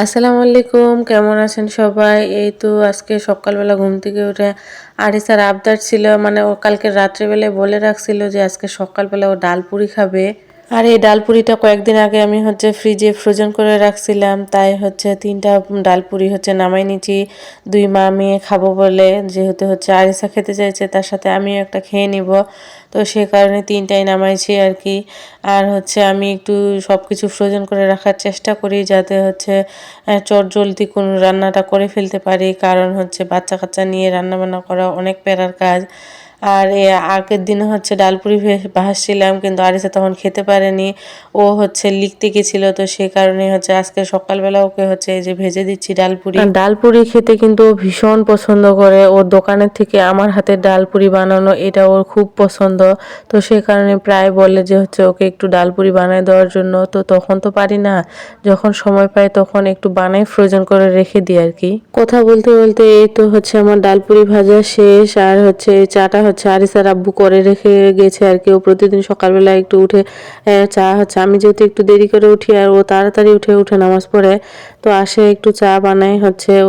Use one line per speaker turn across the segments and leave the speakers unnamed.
আসসালামু আলাইকুম, কেমন আছেন সবাই? এই তো আজকে সকালবেলা ঘুম থেকে উঠে আরিসার আবদার ছিল, মানে ও কালকে রাত্রেবেলায় বলে রাখছিল যে আজকে সকালবেলা ও ডাল পুরি খাবে। আর এই ডাল পুরিটা কয়েকদিন আগে আমি ফ্রিজে ফ্রোজেন করে রাখছিলাম, তাই 3টা ডাল পুরি নামাই নিচ্ছি। দুই মা মেয়ে খাবো বলে, যেহেতু আরিসা খেতে চাইছে, তার সাথে আমিও একটা খেয়ে নিব। তো সে কারণে 3টাই নামাইছি আর কি। আর আমি একটু সব কিছু ফ্রোজেন করে রাখার চেষ্টা করি, যাতে চটজলদি কোনো রান্নাটা করে ফেলতে পারি, কারণ বাচ্চা কাচ্চা নিয়ে রান্না বান্না করা অনেক প্যারার কাজ। আর আগের দিনে ডাল পুরি ভাসছিলাম, কিন্তু আরিসা তখন খেতে পারেনি। ও লিখতে গেছিল, তো সে কারণে আজকে সকালবেলা ওকে এই যে ভেজে দিচ্ছি ডাল পুরি। আর ডাল পুরি খেতে কিন্তু ও ভীষণ পছন্দ করে। ওর দোকানের থেকে আমার হাতের ডাল পুরি বানানো এটা ওর খুব পছন্দ। তো সে কারণে প্রায় বলে যে ওকে একটু ডাল পুরি বানায় দেওয়ার জন্য। তো তখন তো পারি না, যখন সময় পাই তখন একটু বানাই ফ্রোজেন করে রেখে দিই আর কি। কথা বলতে বলতে এই তো আমার ডাল পুরি ভাজা শেষ। আর এই চাটা আরিসার আব্বু করে রেখে গেছে আর কি। ও প্রতিদিন সকালবেলা একটু উঠে চা আমি যেহেতু একটু দেরি করে উঠি আর ও তাড়াতাড়ি উঠে নামাজ পড়ে, তো আসে একটু চা বানাই,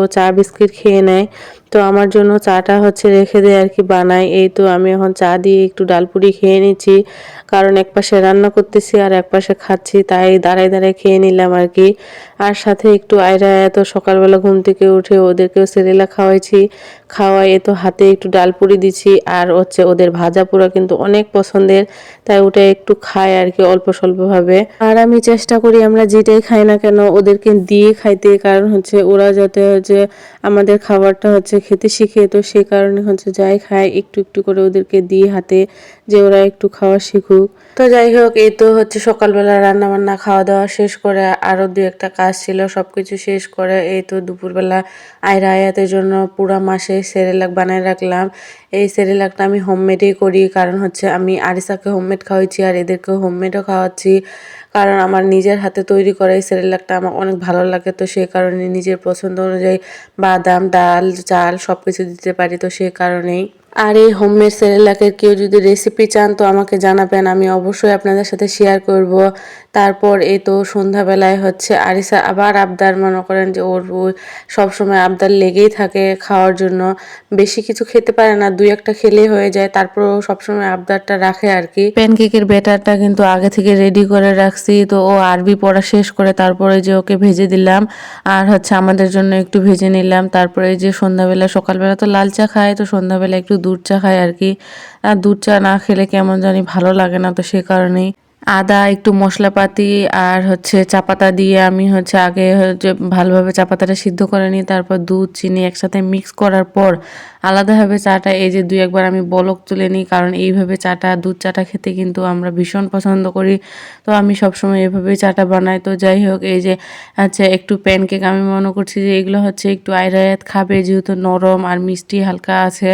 ও চা বিস্কিট খেয়ে নেয়। তো আমার জন্য চাটা রেখে দেয় আর কি, বানাই। এই তো আমি এখন চা দিয়ে একটু ডাল পুরি খেয়ে নিচ্ছি, কারণ একপাশে রান্না করতেছি আর একপাশে খাচ্ছি, তাই দাঁড়ায় দাঁড়ায় খেয়ে নিলাম আর কি। আর সাথে একটু আয়রা এত সকালবেলা ঘুম থেকে উঠে ওদেরকেও সেরেলাক খাওয়াইছি। খাওয়াই তো হাতে একটু ডাল পুরি দিচ্ছি। আর ওদের ভাজা পোড়া কিন্তু অনেক পছন্দের, তাই ওটা একটু খায় আর কি, অল্প স্বল্পভাবে। আর আমি চেষ্টা করি আমরা যেটাই খাই না কেন ওদেরকে দিয়ে খাইতে, কারণ ওরা যাতে আমাদের খাবারটা খেতে শিখে। তো সেই কারণে যাই খায় একটু একটু করে ওদেরকে দিয়ে হাতে, যে ওরা একটু খাওয়া শিখুক। তো যাই হোক, এই তো সকালবেলা রান্না বান্না খাওয়া দাওয়া শেষ করে আরো দু একটা কাজ ছিল, সবকিছু শেষ করে এই তো দুপুরবেলা আয়রা আয়াতের জন্য পুরা মাসে সেরেলাক বানায় রাখলাম। এই সেরেলাকটা আমি হোমমেডই করি, কারণ আমি আরিসাকে হোমমেড খাওয়াইছি আর এদেরকেও হোমমেডও খাওয়াচ্ছি। কারণ আমার নিজের হাতে তৈরি করা এই সেরেলাকটা আমার অনেক ভালো লাগে, তো সেই কারণে নিজের পছন্দ অনুযায়ী বাদাম, ডাল, চাল সবকিছু দিতে পারি, তো সেই কারণেই। আর এই হোমমেড সেরেলাকের কেউ যদি রেসিপি চান তো আমাকে জানাবেন, আমি অবশ্যই আপনাদের সাথে শেয়ার করব। তারপর এই তো সন্ধ্যাবেলায় আরিসা আবার আবদার, মনে করেন যে ওর সবসময় আবদার লেগেই থাকে খাওয়ার জন্য। বেশি কিছু খেতে পারে না, দুই একটা খেলেই হয়ে যায়, তারপর ও সবসময় আবদারটা রাখে আর কি। প্যানকেকের ব্যাটারটা কিন্তু আগে থেকে রেডি করে রাখছি, তো ও আরবি পড়া শেষ করে তারপরে যে ওকে ভেজে দিলাম। আর আমাদের জন্য একটু ভেজে নিলাম। তারপরে যে সন্ধ্যাবেলা, সকালবেলা তো লাল চা খায়, তো সন্ধ্যাবেলা একটু দুধ চা খায় আর কি। আর দুধ চা না খেলে কেমন জানি ভালো লাগে না, তো সে কারণেই আদা, একটু মশলাপাতি আর চা পাতা দিয়ে আমি আগে ভালোভাবে চা পাতাটা সিদ্ধ করে নিই, তারপর দুধ চিনি একসাথে মিক্স করার পর আলাদাভাবে চাটা এই যে দুই একবার আমি বলক তুলে নিই, কারণ এইভাবে চাটা, দুধ চাটা খেতে কিন্তু আমরা ভীষণ পছন্দ করি। তো আমি সবসময় এভাবেই চাটা বানাই। তো যাই হোক, এই যে একটু প্যানকেক আমি মনে করছি যে এগুলো একটু আয়রায়াত খাবে, যেহেতু নরম আর মিষ্টি হালকা আছে।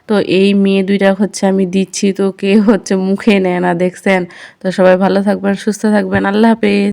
তো এই মেয়ে দুইটা আমি দিচ্ছি, তো কেউ মুখে নেয় না, দেখছেন। তো সবাই ভালো থাকবেন, সুস্থ থাকবেন, আল্লাহ হাফেজ।